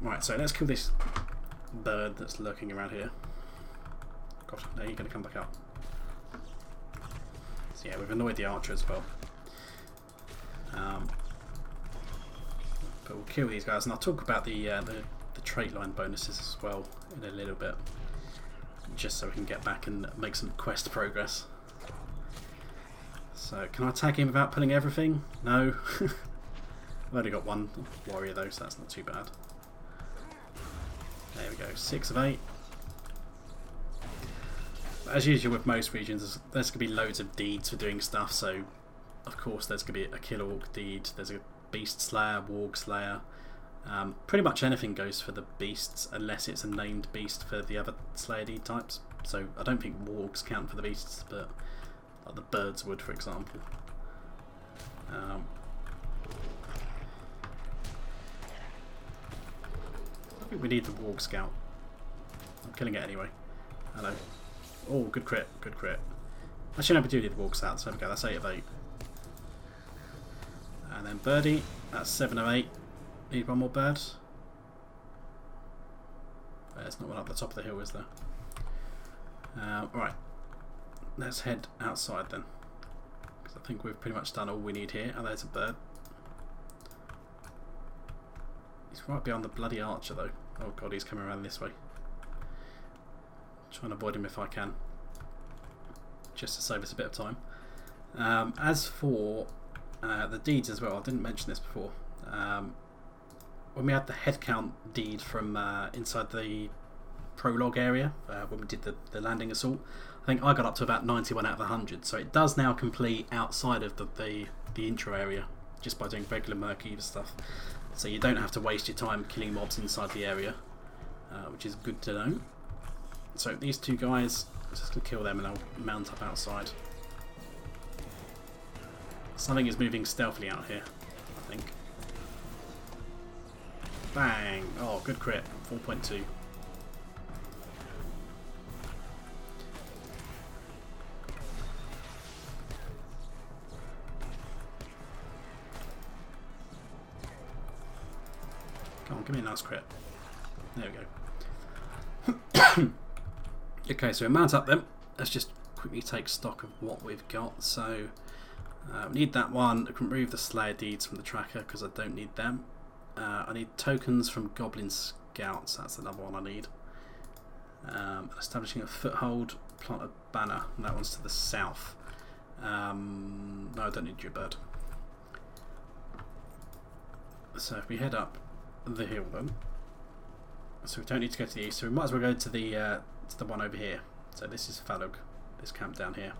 Right, so let's kill this bird that's lurking around here. God, no, you're going to come back up. So yeah, we've annoyed the archer as well. But we'll kill these guys, and I'll talk about the trait line bonuses as well in a little bit, just so we can get back and make some quest progress. So, can I attack him without pulling everything? No. I've only got one warrior though, so that's not too bad. There we go, 6 of 8. As usual with most regions, there's going to be loads of deeds for doing stuff, so of course there's going to be a kill orc deed, there's a beast slayer, warg slayer. Pretty much anything goes for the beasts unless it's a named beast for the other slayer deed types. So I don't think wargs count for the beasts, but like the birds would, for example. I think we need the warg scout. I'm killing it anyway. Hello. Oh, good crit, good crit. Actually, no, we do need the warg scout, so there we go, that's 8 of 8. And then birdie, that's 7 of 8. Need one more bird. There's not one up the top of the hill, is there? Right, let's head outside then, because I think we've pretty much done all we need here. Oh, there's a bird. He's right behind the bloody archer though. Oh god, he's coming around this way. Trying to avoid him if I can, just to save us a bit of time. As for the deeds as well, I didn't mention this before. When we had the headcount deed from inside the prologue area, when we did the landing assault, I think I got up to about 91 out of 100, so it does now complete outside of the intro area, just by doing regular Mirk-eaves stuff. So you don't have to waste your time killing mobs inside the area, which is good to know. So these two guys, I'm just going to kill them and I'll mount up outside. Something is moving stealthily out here, I think. Bang! Oh, good crit. 4.2. Come on, give me a nice crit. There we go. Okay, so we mount up then. Let's just quickly take stock of what we've got. So we need that one. I can remove the Slayer deeds from the tracker because I don't need them. I need tokens from Goblin Scouts. That's another one I need. Establishing a foothold, plant a banner. And that one's to the south. No, I don't need your bird. So if we head up the hill then. So we don't need to go to the east. So we might as well go to the one over here. So this is Falug, this camp down here.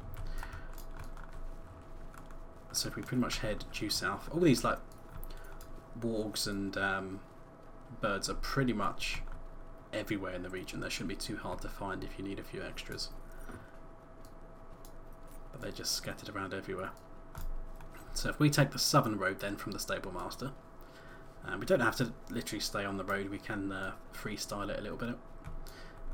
So if we pretty much head due south, all these like wargs and birds are pretty much everywhere in the region. They shouldn't be too hard to find if you need a few extras, but they're just scattered around everywhere. So if we take the southern road then from the stable master, we don't have to literally stay on the road, we can freestyle it a little bit,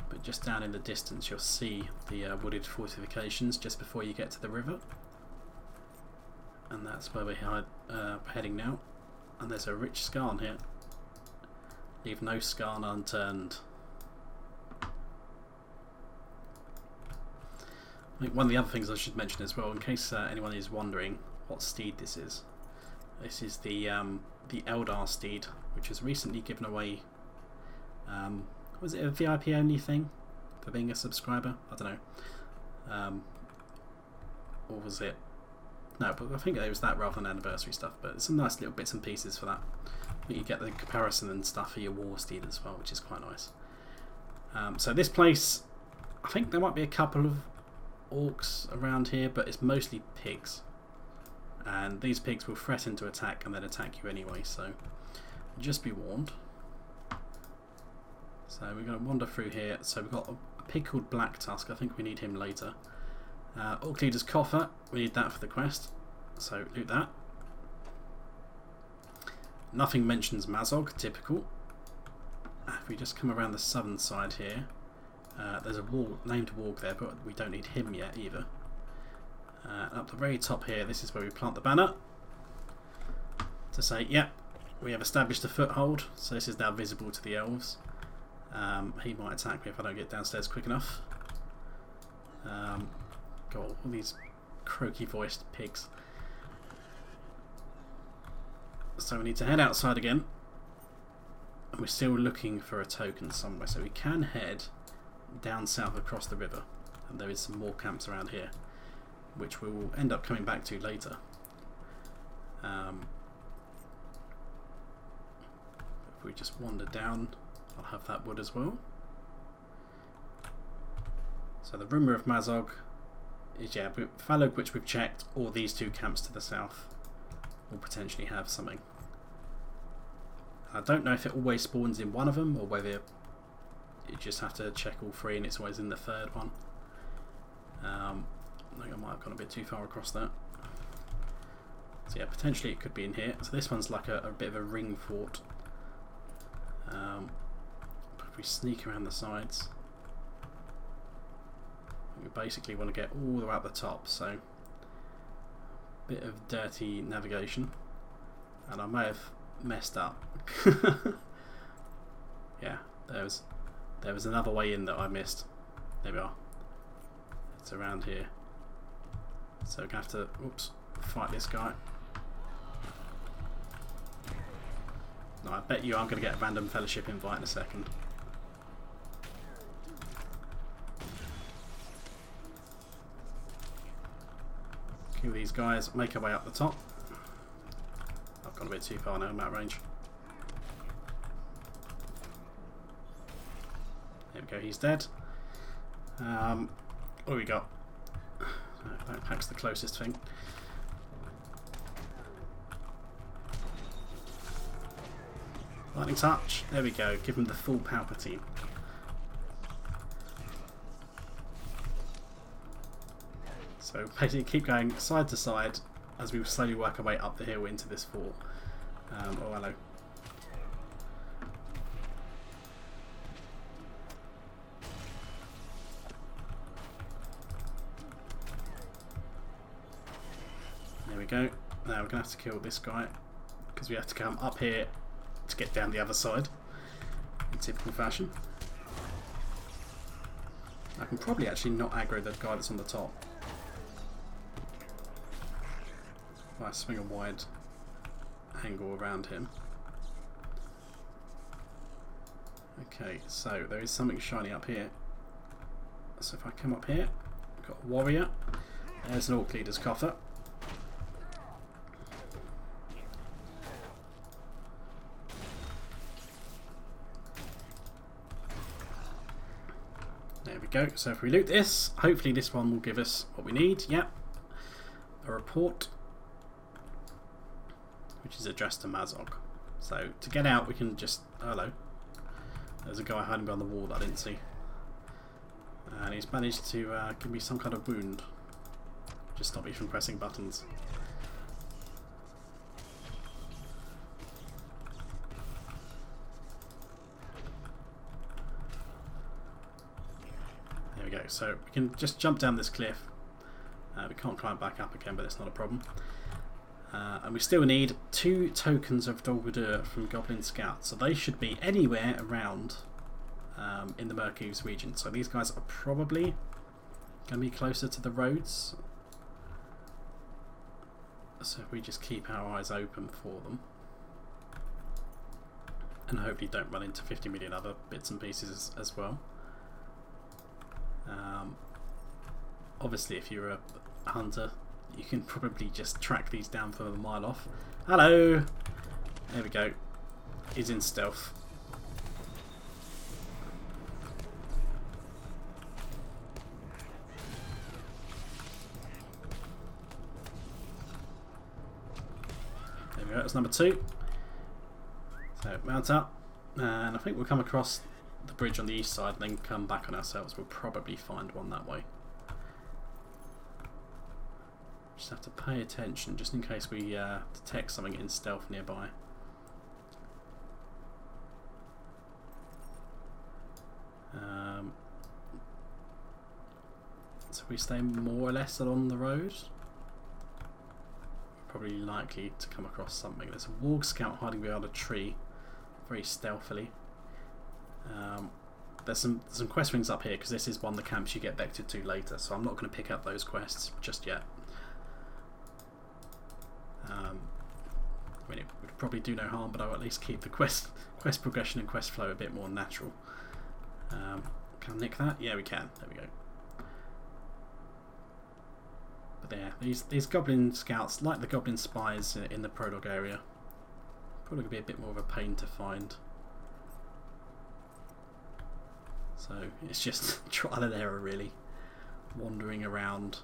but just down in the distance you'll see the wooded fortifications just before you get to the river, and that's where we're heading now. And there's a rich scarn here. Leave no scarn unturned. I think one of the other things I should mention as well, in case anyone is wondering what steed this is. This is the Eldar steed, which was recently given away. Was it a VIP only thing for being a subscriber? I don't know. Or was it? No, but I think it was that rather than anniversary stuff. But some nice little bits and pieces for that. But you get the comparison and stuff for your war steed as well, which is quite nice. So this place, I think there might be a couple of orcs around here, but it's mostly pigs. And these pigs will threaten to attack and then attack you anyway, so just be warned. So we're going to wander through here. So we've got a pig called Black Tusk. I think we need him later. Orc Leader's Coffer, we need that for the quest, so loot that. Nothing mentions Mazog, typical. If we just come around the southern side here, there's a named warg there, but we don't need him yet either. Up the very top here, this is where we plant the banner to say, yep, we have established a foothold, so this is now visible to the elves. He might attack me if I don't get downstairs quick enough. Got all these croaky voiced pigs. So we need to head outside again. And we're still looking for a token somewhere, so we can head down south across the river. And there is some more camps around here, which we will end up coming back to later. If we just wander down, I'll have that wood as well. So the rumour of Mazog is, Falog, which we've checked, or these two camps to the south will potentially have something. I don't know if it always spawns in one of them, or whether you just have to check all three and it's always in the third one. I think I might have gone a bit too far across that. So yeah, potentially it could be in here. So this one's like a bit of a ring fort. But if we sneak around the sides, we basically want to get all the way up the top. So bit of dirty navigation, and I may have messed up. Yeah, there was another way in that I missed. There we are. It's around here. So we're going to have to fight this guy. No, I bet you I'm going to get a random fellowship invite in a second. Kill these guys, make our way up the top. I've gone a bit too far now, I'm out of range. There we go, he's dead. What do we got? Backpack's the closest thing. Lightning touch, there we go, give him the full Palpatine. So basically keep going side to side as we slowly work our way up the hill into this fort. Oh hello. There we go. Now we're going to have to kill this guy because we have to come up here to get down the other side in typical fashion. I can probably actually not aggro the guy that's on the top. If I swing a wide angle around him. Okay, so there is something shiny up here. So if I come up here, I've got a warrior. There's an orc leader's coffer. There we go. So if we loot this, hopefully this one will give us what we need. Yep. A report, which is addressed to Mazog. So to get out, we can just... hello. There's a guy hiding behind the wall that I didn't see. And he's managed to give me some kind of wound. Just stop me from pressing buttons. There we go. So we can just jump down this cliff. We can't climb back up again, but it's not a problem. And we still need 2 tokens of Dol Guldur from Goblin Scouts. So they should be anywhere around in the Mirk-eaves region. So these guys are probably going to be closer to the roads. So if we just keep our eyes open for them. And hopefully don't run into 50 million other bits and pieces as well. Obviously if you're a hunter, you can probably just track these down from a mile off. Hello! There we go. He's in stealth. There we go, that's number 2. So mount up. And I think we'll come across the bridge on the east side and then come back on ourselves. We'll probably find one that way. Just have to pay attention just in case we detect something in stealth nearby. So we stay more or less along the road. Probably really likely to come across something. There's a warg scout hiding behind a tree, very stealthily. There's some quest rings up here because this is one of the camps you get vectored to later, so I'm not going to pick up those quests just yet. I mean, it would probably do no harm, but I'll at least keep the quest progression and quest flow a bit more natural. Can I nick that? Yeah, we can. There we go. But there, these goblin scouts, like the goblin spies in the prologue area, probably going to be a bit more of a pain to find. So it's just trial and error, really. Wandering around,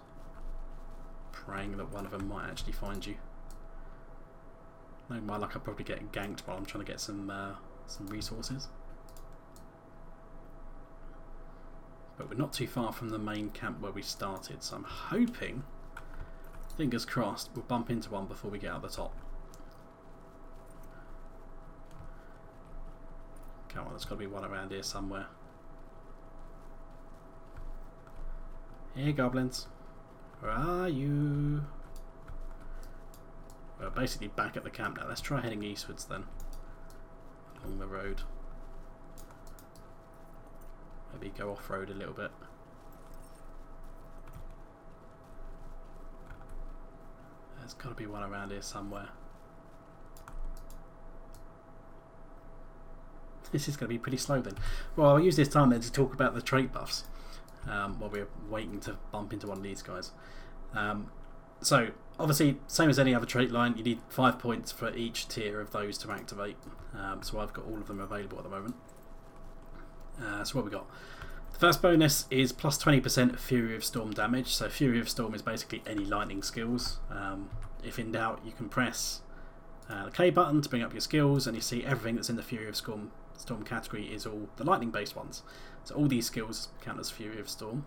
praying that one of them might actually find you. Knowing my luck, I'll probably get ganked while I'm trying to get some resources. But we're not too far from the main camp where we started, so I'm hoping, fingers crossed, we'll bump into one before we get out the top. Come on, there's got to be one around here somewhere. Hey goblins, where are you? We're basically back at the camp now. Let's try heading eastwards then, along the road. Maybe go off-road a little bit. There's got to be one around here somewhere. This is going to be pretty slow then. Well, I'll use this time then to talk about the trait buffs while we're waiting to bump into one of these guys. So, obviously, same as any other trait line, you need 5 points for each tier of those to activate. So I've got all of them available at the moment. So what we got? The first bonus is plus 20% of Fury of Storm damage. So Fury of Storm is basically any lightning skills. If in doubt, you can press the K button to bring up your skills, and you see everything that's in the Fury of Storm category is all the lightning based ones. So all these skills count as Fury of Storm.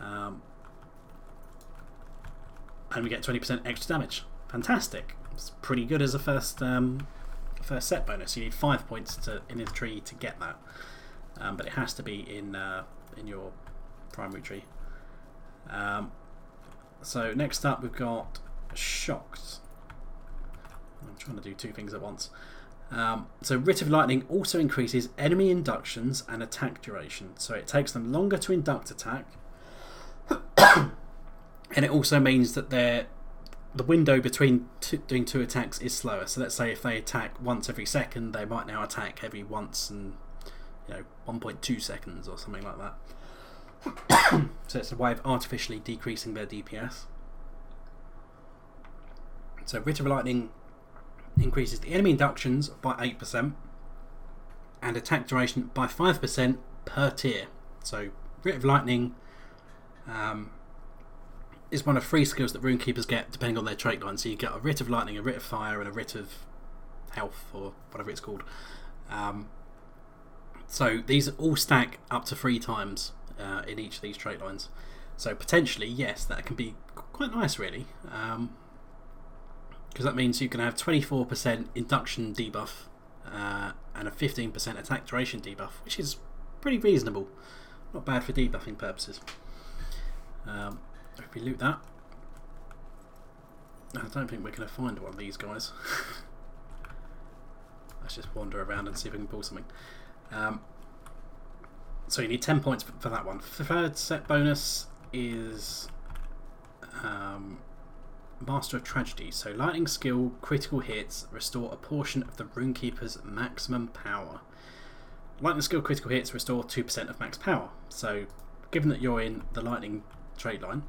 And we get 20% extra damage. Fantastic. It's pretty good as a first set bonus. You need 5 points in the tree to get that, but it has to be in your primary tree. So next up we've got Shocked. I'm trying to do two things at once. So Writ of Lightning also increases enemy inductions and attack duration. So it takes them longer to induct attack, and it also means that the window between doing two attacks is slower. So let's say if they attack once every second, they might now attack every once and 1.2 seconds or something like that. So it's a way of artificially decreasing their DPS. So Writ of Lightning increases the enemy inductions by 8% and attack duration by 5% per tier. So Writ of Lightning is one of 3 skills that Rune-keepers get depending on their trait line. So you get a Writ of Lightning, a Writ of Fire, and a Writ of Health, or whatever it's called. So these all stack up to 3 times in each of these trait lines. So potentially, yes, that can be quite nice, really. Because that means you can have 24% induction debuff and a 15% attack duration debuff, which is pretty reasonable. Not bad for debuffing purposes. If we loot that, I don't think we're going to find one of these guys. Let's just wander around and see if we can pull something. So you need 10 points for that one. The third set bonus is Master of Tragedy. So lightning skill critical hits restore a portion of the Rune-keeper's maximum power. Lightning skill critical hits restore 2% of max power. So given that you're in the lightning trait line,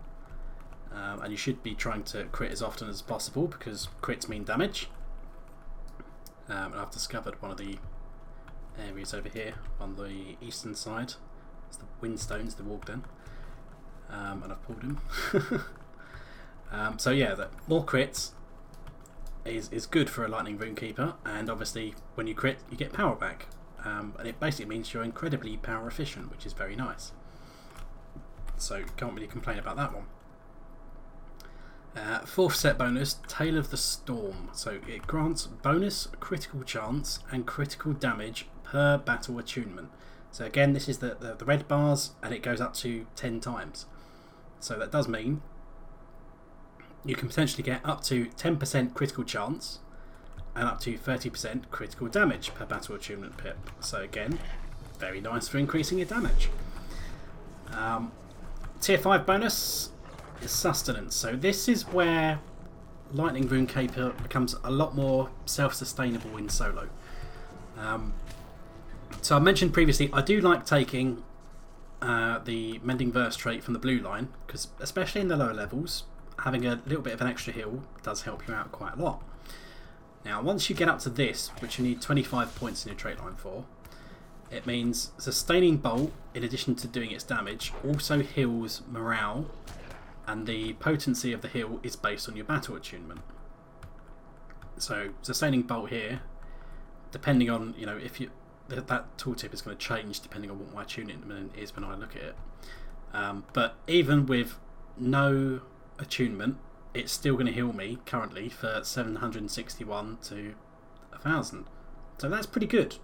and you should be trying to crit as often as possible because crits mean damage, and I've discovered one of the areas over here on the eastern side. It's the Windstones, the walk den, and I've pulled him. So yeah, the more crits is good for a lightning Rune-keeper, and obviously when you crit you get power back, and it basically means you're incredibly power efficient, which is very nice. So can't really complain about that one. Fourth set bonus, Tale of the Storm. So it grants bonus critical chance and critical damage per battle attunement. So again, this is the red bars, and it goes up to 10 times. So that does mean you can potentially get up to 10% critical chance and up to 30% critical damage per battle attunement pip. So again, very nice for increasing your damage. Tier 5 bonus is sustenance. So this is where Lightning Rune-keeper becomes a lot more self-sustainable in solo. So I mentioned previously, I do like taking the Mending Verse trait from the blue line, because especially in the lower levels, having a little bit of an extra heal does help you out quite a lot. Now, once you get up to this, which you need 25 points in your trait line for, it means Sustaining Bolt, in addition to doing its damage, also heals morale, and the potency of the heal is based on your battle attunement. So, Sustaining Bolt here, depending on, you know, if you that tooltip is going to change depending on what my attunement is when I look at it. But even with no attunement, it's still going to heal me currently for 761 to 1000. So that's pretty good.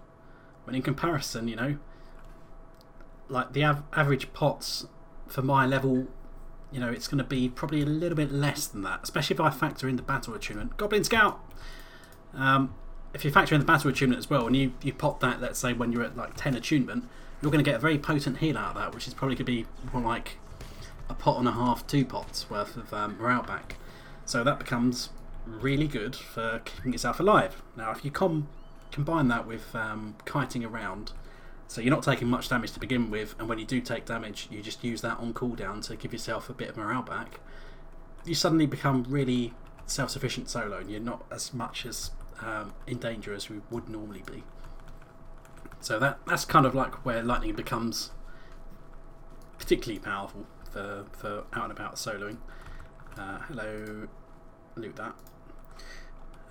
When in comparison, you know, like the average pots for my level, you know, it's going to be probably a little bit less than that, especially if I factor in the battle attunement. Goblin Scout! If you factor in the battle attunement as well, and you pop that, let's say when you're at like 10 attunement, you're going to get a very potent heal out of that, which is probably going to be more like a pot and a half, 2 pots worth of morale back. So that becomes really good for keeping yourself alive. Now if you combine that with kiting around, so you're not taking much damage to begin with, and when you do take damage you just use that on cooldown to give yourself a bit of morale back, you suddenly become really self-sufficient solo, and you're not as much as in danger as we would normally be. So that's kind of like where lightning becomes particularly powerful for out and about soloing. Hello, loot that.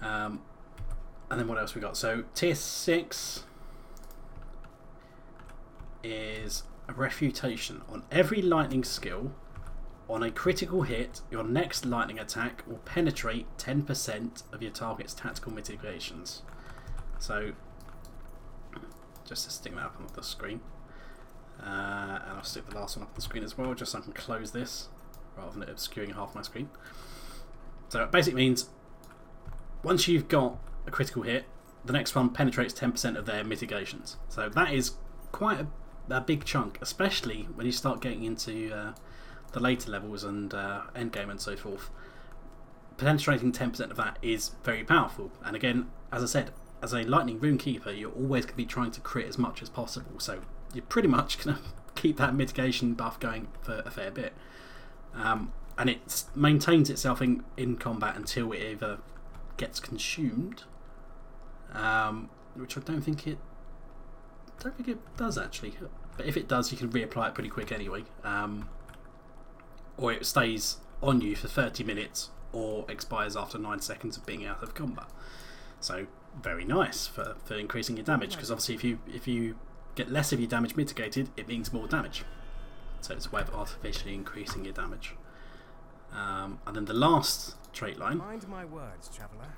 And then what else we got? So tier 6 is a refutation. On every lightning skill, on a critical hit, your next lightning attack will penetrate 10% of your target's tactical mitigations. So, just to stick that up on the screen. And I'll stick the last one up on the screen as well, just so I can close this, rather than it obscuring half my screen. So it basically means, once you've got a critical hit, the next one penetrates 10% of their mitigations. So that is quite a big chunk, especially when you start getting into the later levels and endgame and so forth. Penetrating 10% of that is very powerful, and again, as I said, as a Lightning Rune-keeper, you're always going to be trying to crit as much as possible, so you're pretty much going to keep that mitigation buff going for a fair bit. And it maintains itself in combat until it either gets consumed, which I don't think it does actually, but if it does you can reapply it pretty quick anyway. Or it stays on you for 30 minutes or expires after 9 seconds of being out of combat. So very nice for increasing your damage, because obviously if you get less of your damage mitigated, it means more damage. So it's a way of artificially increasing your damage. And then the last trait line, mind my words, traveller,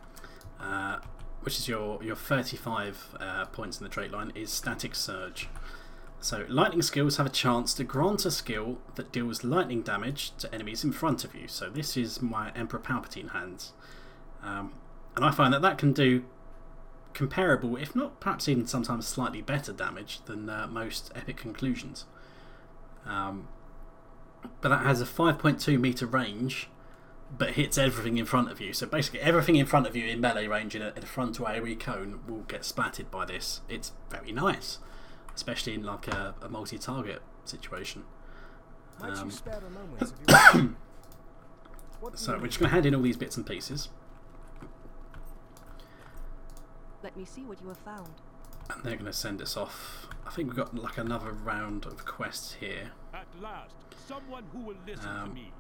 which is your 35 points in the trait line, is Static Surge. So lightning skills have a chance to grant a skill that deals lightning damage to enemies in front of you. So this is my Emperor Palpatine hands, and I find that can do comparable, if not perhaps even sometimes slightly better damage than most epic conclusions. But that has a 5.2 meter range, but hits everything in front of you. So basically everything in front of you in melee range in a frontal AoE cone will get splattered by this. It's very nice, especially in like a multi-target situation. So we're just going to hand in all these bits and pieces. Let me see what you have found. And they're going to send us off. I think we've got like another round of quests here. At last, someone who will listen to me.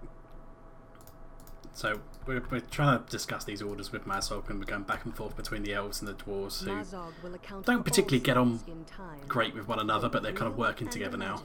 So we're trying to discuss these orders with Mazog, and we're going back and forth between the elves and the dwarves, who don't particularly get on great with one another, but they're kind of working together now.